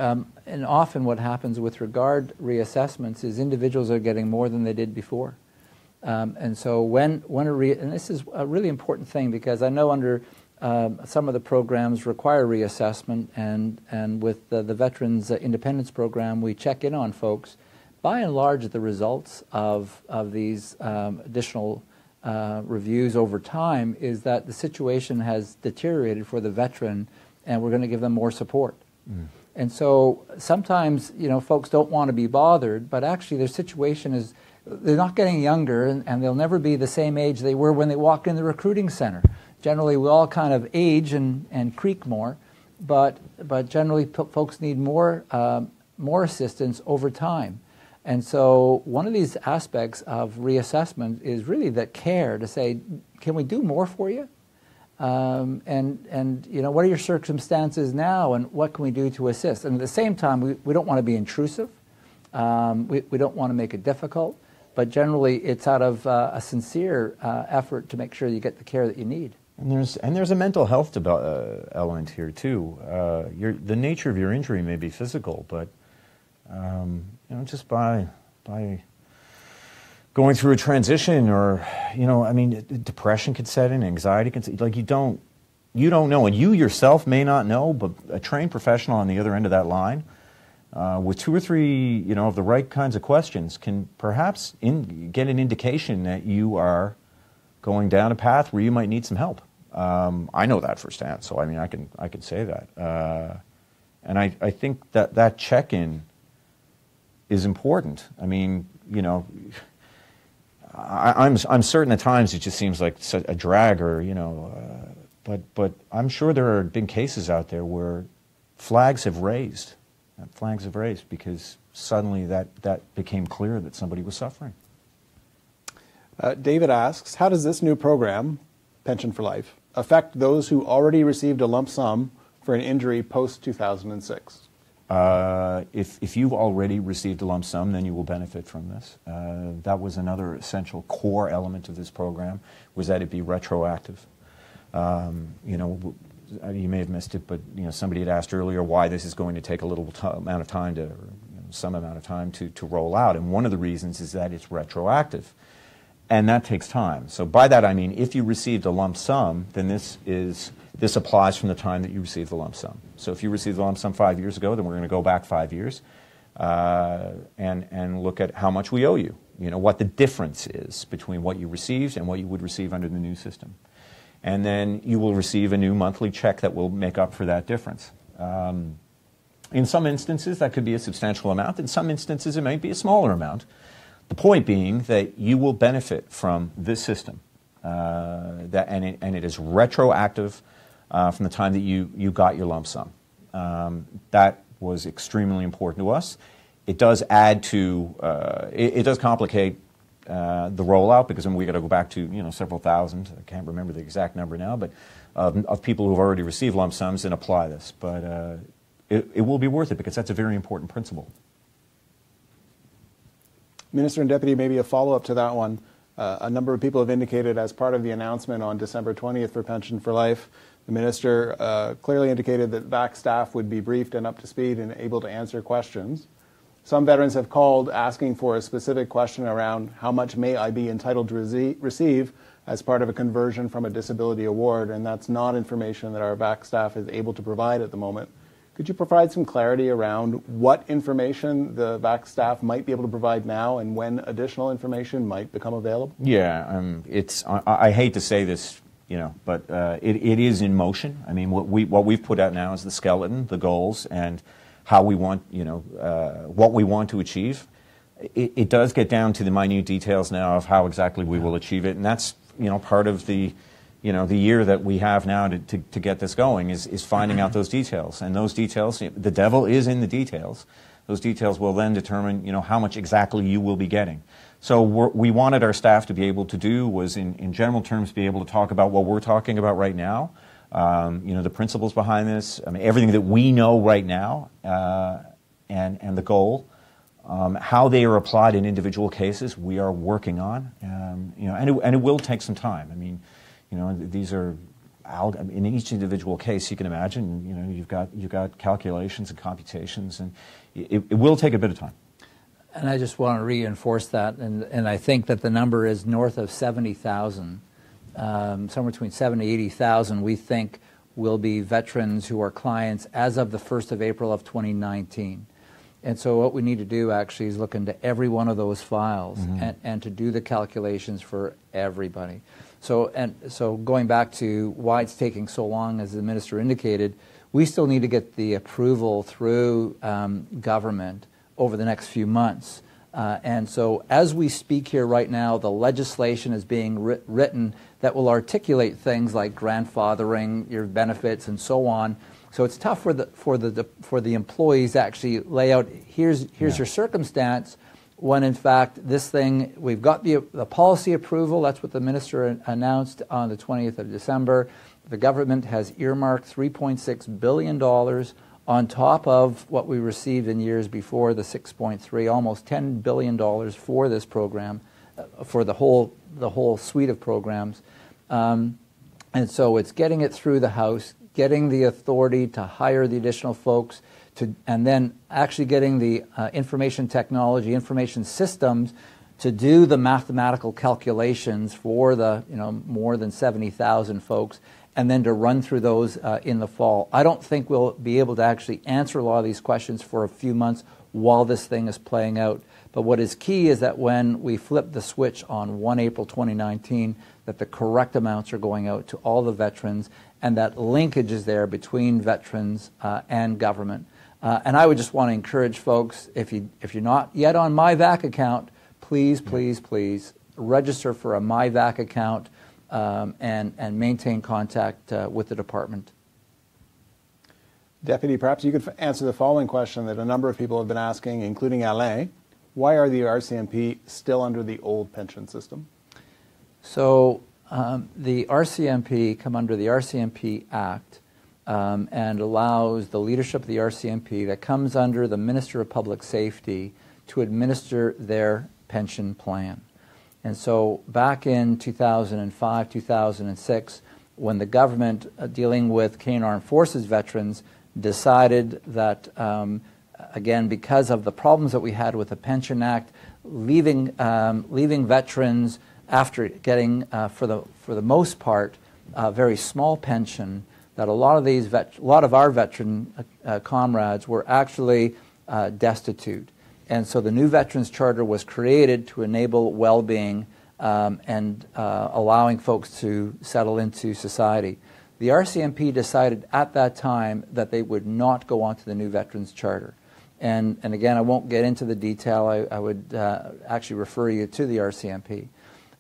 and often what happens with regard reassessments is individuals are getting more than they did before. And so when and this is a really important thing, because I know under some of the programs require reassessment, and with the Veterans Independence Program, we check in on folks. By and large, the results of these additional reviews over time is that the situation has deteriorated for the veteran, and we're going to give them more support. And so sometimes, folks don't want to be bothered, but actually their situation is, they're not getting younger, and they'll never be the same age they were when they walked in the recruiting center. Generally, we all kind of age and creak more, but generally folks need more assistance over time. And so one of these aspects of reassessment is really that care, to say, can we do more for you? And what are your circumstances now, and what can we do to assist? And at the same time, we don't want to be intrusive. We don't want to make it difficult, but generally it's out of a sincere effort to make sure you get the care that you need. And there's a mental health element here too. The nature of your injury may be physical, but just by going through a transition, or depression could set in, anxiety can set, like you don't know, and you yourself may not know, but a trained professional on the other end of that line, with 2 or 3 of the right kinds of questions, can perhaps get an indication that you are going down a path where you might need some help. I know that firsthand, so I can say that, and I think that check-in is important. I mean, I'm certain at times it just seems like a drag, or but I'm sure there have been cases out there where flags have raised because suddenly that became clear that somebody was suffering. David asks, how does this new program, Pension for Life, affect those who already received a lump sum for an injury post-2006? If you've already received a lump sum, then you will benefit from this. That was another essential core element of this program, was that it be retroactive. You may have missed it, but somebody had asked earlier why this is going to take a little amount of time some amount of time to roll out, and one of the reasons is that it's retroactive. And that takes time. So by that I mean, if you received a lump sum, then this applies from the time that you received the lump sum. So if you received the lump sum 5 years ago, then we're going to go back 5 years and look at how much we owe you. What the difference is between what you received and what you would receive under the new system. And then you will receive a new monthly check that will make up for that difference. In some instances, that could be a substantial amount. In some instances, it might be a smaller amount. The point being that you will benefit from this system, and it is retroactive from the time that you got your lump sum. That was extremely important to us. It does add to, it does complicate the rollout, because then we got to go back to several thousand. I can't remember the exact number now, but of people who have already received lump sums and apply this. But it will be worth it, because that's a very important principle. Minister and Deputy, maybe a follow-up to that one. A number of people have indicated, as part of the announcement on December 20th for Pension for Life, the Minister clearly indicated that VAC staff would be briefed and up to speed and able to answer questions. Some veterans have called asking for a specific question around how much may I be entitled to receive as part of a conversion from a disability award, and that's not information that our VAC staff is able to provide at the moment. Could you provide some clarity around what information the VAC staff might be able to provide now and when additional information might become available? Yeah, I hate to say this, but it is in motion. I mean, what we've put out now is the skeleton, the goals, and how we want, what we want to achieve. It does get down to the minute details now of how exactly we will achieve it, and that's part of the the year that we have now to get this going is finding out those details. And those details, the devil is in the details. Those details will then determine, how much exactly you will be getting. So we wanted our staff to be able to do was, in general terms, be able to talk about what we're talking about right now, the principles behind this, everything that we know right now, and the goal. How they are applied in individual cases, we are working on, and it will take some time. I mean, these are in each individual case. You can imagine, you've got calculations and computations, and it will take a bit of time. And I just want to reinforce that, and I think that the number is north of 70,000, somewhere between 70,000 and 80,000. We think will be veterans who are clients as of the 1st of April of 2019. And so what we need to do actually is look into every one of those files and to do the calculations for everybody. So going back to why it's taking so long, as the Minister indicated, we still need to get the approval through government over the next few months. And so as we speak here right now, the legislation is being written that will articulate things like grandfathering your benefits and so on. So it's tough for the employees to actually lay out, here's your circumstance, when in fact this thing, we've got the policy approval. That's what the Minister announced on the 20th of December. The government has earmarked $3.6 billion on top of what we received in years before, the 6.3, almost $10 billion for this program, for the whole suite of programs. And so it's getting it through the House, getting the authority to hire the additional folks, and then actually getting the information technology, information systems to do the mathematical calculations for the more than 70,000 folks, and then to run through those in the fall. I don't think we'll be able to actually answer a lot of these questions for a few months while this thing is playing out. But what is key is that when we flip the switch on 1 April 2019, that the correct amounts are going out to all the veterans, and that linkage is there between veterans and government. And I would just want to encourage folks, if you're not yet on MyVac account, please, please, please register for a MyVac account and maintain contact with the department. Deputy, perhaps you could answer the following question that a number of people have been asking, including Alain. Why are the RCMP still under the old pension system? So the RCMP come under the RCMP Act and allows the leadership of the RCMP that comes under the Minister of Public Safety to administer their pension plan. And so back in 2005, 2006, when the government dealing with Canadian Armed Forces veterans decided that, again, because of the problems that we had with the Pension Act, leaving veterans after getting, for the most part, a very small pension, that a lot of our veteran comrades were actually destitute. And so the new Veterans Charter was created to enable well-being and allowing folks to settle into society. The RCMP decided at that time that they would not go on to the new Veterans Charter. And again, I won't get into the detail. I would actually refer you to the RCMP.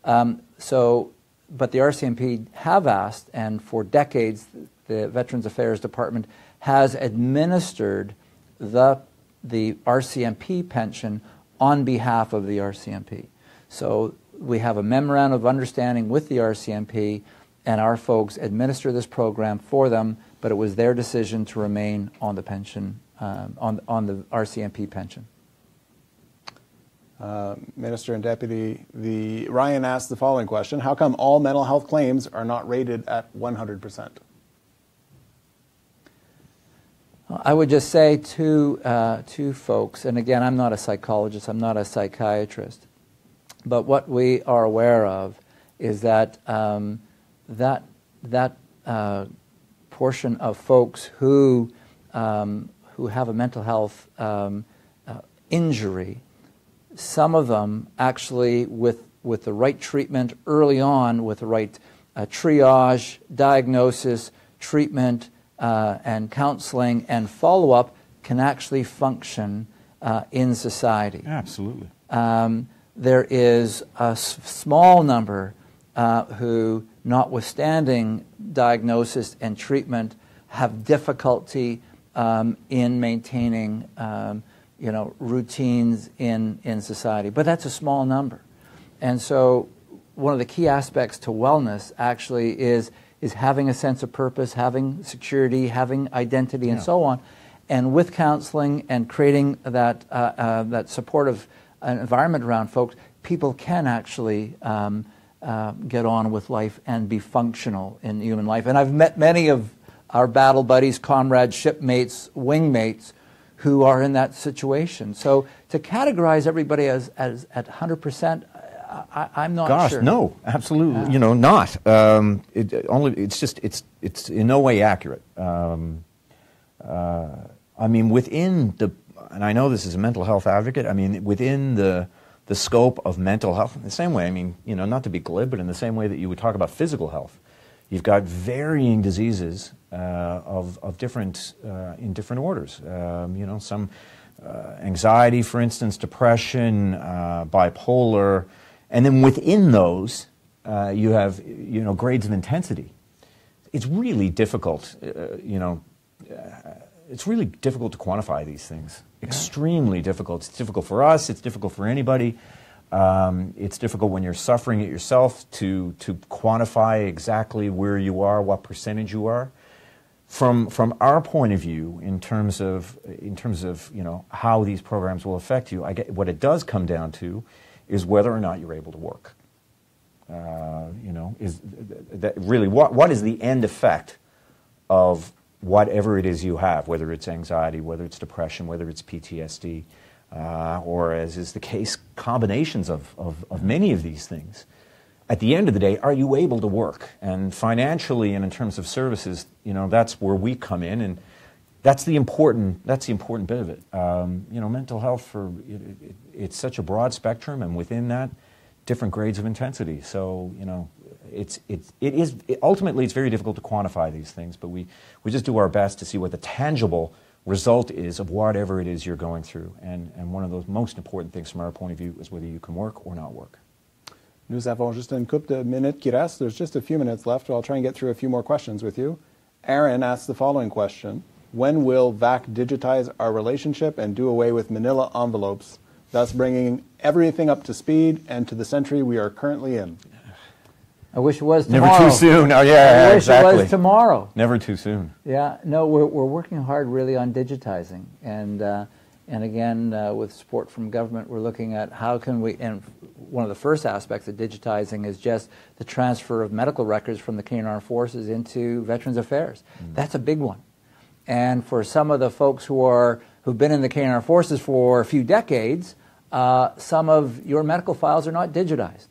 But the RCMP have asked, and for decades, the Veterans Affairs Department has administered the RCMP pension on behalf of the RCMP. So we have a memorandum of understanding with the RCMP, and our folks administer this program for them, but it was their decision to remain on the pension, on the RCMP pension. Minister and Deputy, Ryan asked the following question: how come all mental health claims are not rated at 100%? I would just say to folks, and again, I'm not a psychologist, I'm not a psychiatrist, but what we are aware of is that that portion of folks who have a mental health injury, some of them actually with the right treatment early on, with the right triage, diagnosis, treatment, and counseling and follow-up, can actually function in society. Absolutely. There is a small number who, notwithstanding diagnosis and treatment, have difficulty in maintaining routines in society. But that's a small number. And so one of the key aspects to wellness actually is having a sense of purpose, having security, having identity, and so on. And with counseling and creating that supportive environment around folks, people can actually get on with life and be functional in human life. And I've met many of our battle buddies, comrades, shipmates, wingmates who are in that situation. So to categorize everybody as at 100%, I'm not sure. Gosh, no, absolutely, not. It's in no way accurate. I mean, within and I know this is a mental health advocate, I mean, within the scope of mental health, in the same way, I mean, not to be glib, but in the same way that you would talk about physical health, you've got varying diseases of different, in different orders. Some anxiety, for instance, depression, bipolar, and then within those, you have, grades of intensity. It's really difficult, it's really difficult to quantify these things. Extremely difficult. It's difficult for us. It's difficult for anybody. It's difficult when you're suffering it yourself to quantify exactly where you are, what percentage you are. From our point of view, in terms of how these programs will affect you, what it does come down to is whether or not you're able to work. Is that really what is the end effect of whatever it is you have, whether it's anxiety, whether it's depression, whether it's PTSD, or, as is the case, combinations of many of these things. At the end of the day, are you able to work? And financially and in terms of services, that's where we come in, and that's the important bit of it. Mental health, it's such a broad spectrum, and within that, different grades of intensity. So, ultimately it's very difficult to quantify these things, but we just do our best to see what the tangible result is of whatever it is you're going through. And one of those most important things from our point of view is whether you can work or not work. Nous avons juste une couple de minutes qui restent. There's just a few minutes left. I'll try and get through a few more questions with you. Aaron asks the following question: when will VAC digitize our relationship and do away with manila envelopes, thus bringing everything up to speed and to the century we are currently in? I wish it was tomorrow. Never too soon. Oh, yeah, I wish exactly. it was tomorrow. Never too soon. Yeah, no, we're working hard really on digitizing, and again, with support from government, we're looking at how can we. And one of the first aspects of digitizing is just the transfer of medical records from the Canadian Armed Forces into Veterans Affairs. That's a big one, and for some of the folks who've been in the Canadian Armed Forces for a few decades, some of your medical files are not digitized.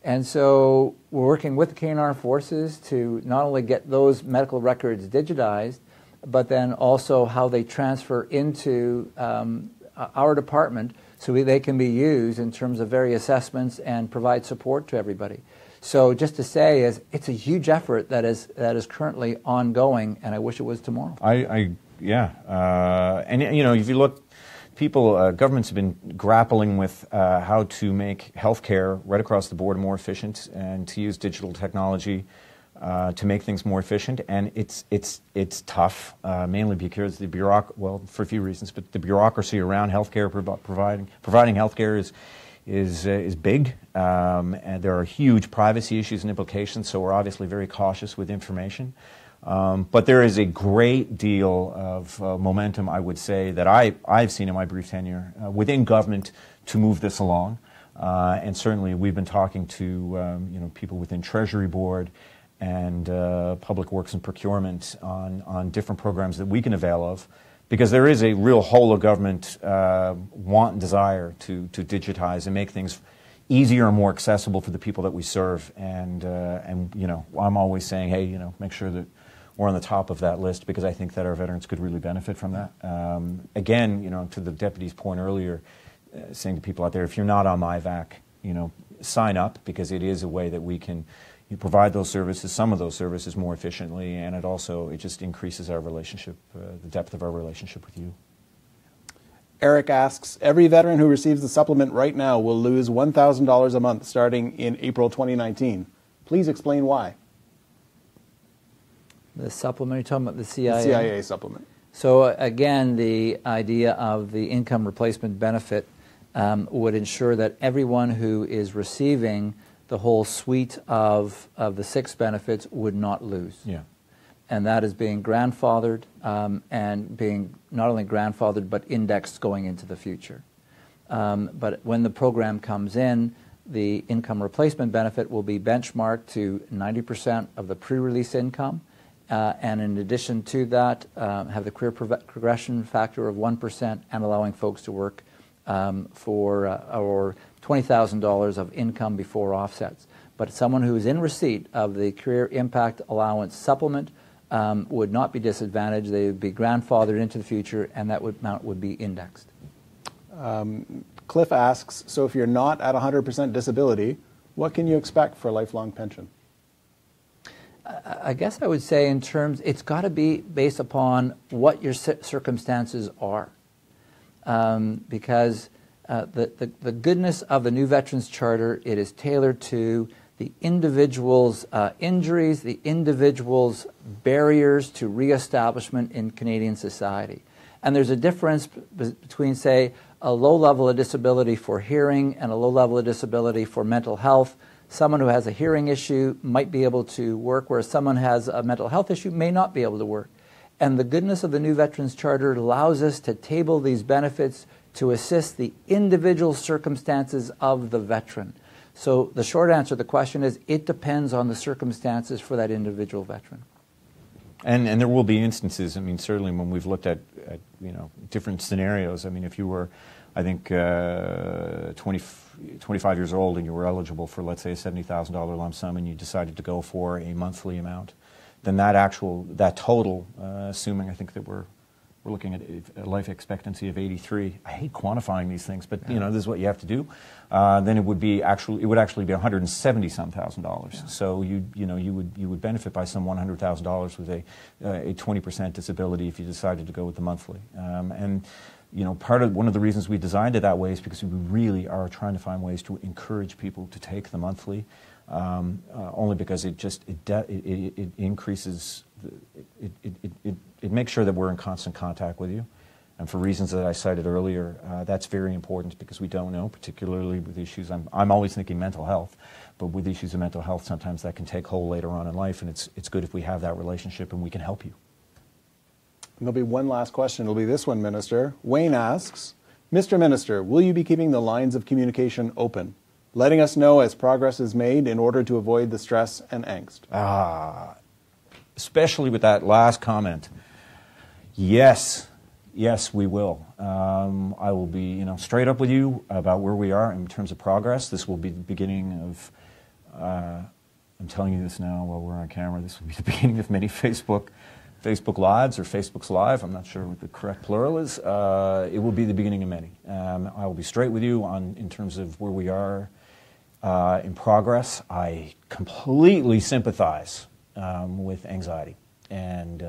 And so we're working with the Canadian Armed Forces to not only get those medical records digitized, but then also how they transfer into our department so they can be used in terms of various assessments and provide support to everybody. So just to say is it's a huge effort that is currently ongoing, and I wish it was tomorrow. Yeah. And, you know, if you look, governments have been grappling with how to make healthcare right across the board more efficient and to use digital technology to make things more efficient. And it's tough, mainly because for a few reasons, but the bureaucracy around healthcare, providing healthcare is big, and there are huge privacy issues and implications, so we're obviously very cautious with information. But there is a great deal of momentum, I would say, that I've seen in my brief tenure within government to move this along. And certainly we've been talking to you know, people within Treasury Board and Public Works and Procurement on different programs that we can avail of, because there is a real whole of government want and desire to digitize and make things easier and more accessible for the people that we serve. And you know, I'm always saying, hey, you know, make sure that we're on the top of that list, because I think that our veterans could really benefit from that. Again, you know, to the deputy's point earlier, saying to people out there, if you're not on MyVac, you know, sign up, because it is a way that we can provide those services, some of those services, more efficiently, and it just increases our relationship, the depth of our relationship with you. Eric asks, every veteran who receives the supplement right now will lose $1,000 a month starting in April 2019. Please explain why. The supplement, you're talking about the CIA? The CIA supplement. So again, the idea of the income replacement benefit would ensure that everyone who is receiving the whole suite of the 6 benefits would not lose. Yeah. And that is being grandfathered and being not only grandfathered but indexed going into the future. But when the program comes in, the income replacement benefit will be benchmarked to 90% of the pre-release income. And in addition to that, have the career progression factor of 1% and allowing folks to work for or $20,000 of income before offsets. But someone who is in receipt of the Career Impact Allowance supplement would not be disadvantaged. They would be grandfathered into the future, and that amount would be indexed. Cliff asks, so if you're not at 100% disability, what can you expect for a lifelong pension? I guess I would say in terms, it's got to be based upon what your circumstances are. Because the goodness of the new Veterans Charter, it is tailored to the individual's injuries, the individual's barriers to reestablishment in Canadian society. And there's a difference between, say, a low level of disability for hearing and a low level of disability for mental health. Someone who has a hearing issue might be able to work, whereas someone who has a mental health issue may not be able to work. And the goodness of the new Veterans Charter allows us to table these benefits to assist the individual circumstances of the veteran. So the short answer to the question is it depends on the circumstances for that individual veteran. And there will be instances, I mean, certainly when we've looked at you know, different scenarios, I mean, if you were, I think, 25 years old and you were eligible for, let's say, a $70,000 lump sum and you decided to go for a monthly amount, then that total, assuming I think that we're looking at a life expectancy of 83. I hate quantifying these things, but you know, this is what you have to do. Then it would actually be $170,000. Yeah. So you would benefit by some $100,000 with a 20% disability if you decided to go with the monthly. And you know, one of the reasons we designed it that way is because we really are trying to find ways to encourage people to take the monthly, only because it increases, it makes sure that we're in constant contact with you. And for reasons that I cited earlier, that's very important because we don't know, particularly with issues, I'm always thinking mental health, but with issues of mental health, sometimes that can take hold later on in life, and it's good if we have that relationship and we can help you. And there'll be one last question. It'll be this one, Minister. Wayne asks, Mr. Minister, will you be keeping the lines of communication open, letting us know as progress is made in order to avoid the stress and angst? Especially with that last comment. Yes, we will. I will be, you know, straight up with you about where we are in terms of progress. This will be the beginning of, I'm telling you this now while we're on camera, this will be the beginning of many Facebook Lives or Facebook's Live. I'm not sure what the correct plural is. It will be the beginning of many. I will be straight with you in terms of where we are. in progress. I completely sympathize with anxiety. And,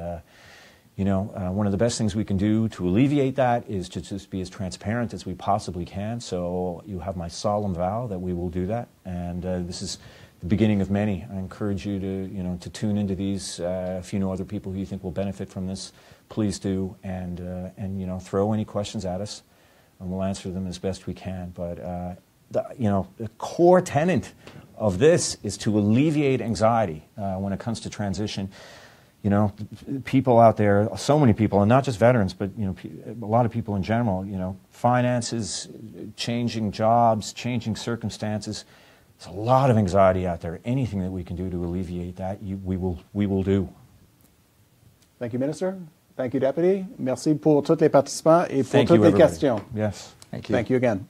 one of the best things we can do to alleviate that is to just be as transparent as we possibly can. So you have my solemn vow that we will do that. And this is the beginning of many. I encourage you to tune into these. If you know other people who you think will benefit from this, please do. And throw any questions at us, and we'll answer them as best we can. But the core tenet of this is to alleviate anxiety when it comes to transition. People out there, so many people, and not just veterans, but a lot of people in general. Finances, changing jobs, changing circumstances. There's a lot of anxiety out there. Anything that we can do to alleviate that, we will do. Thank you, Minister. Thank you, Deputy. Merci pour tous les participants et pour toutes les everybody. questions. Yes. Thank you. Thank you again.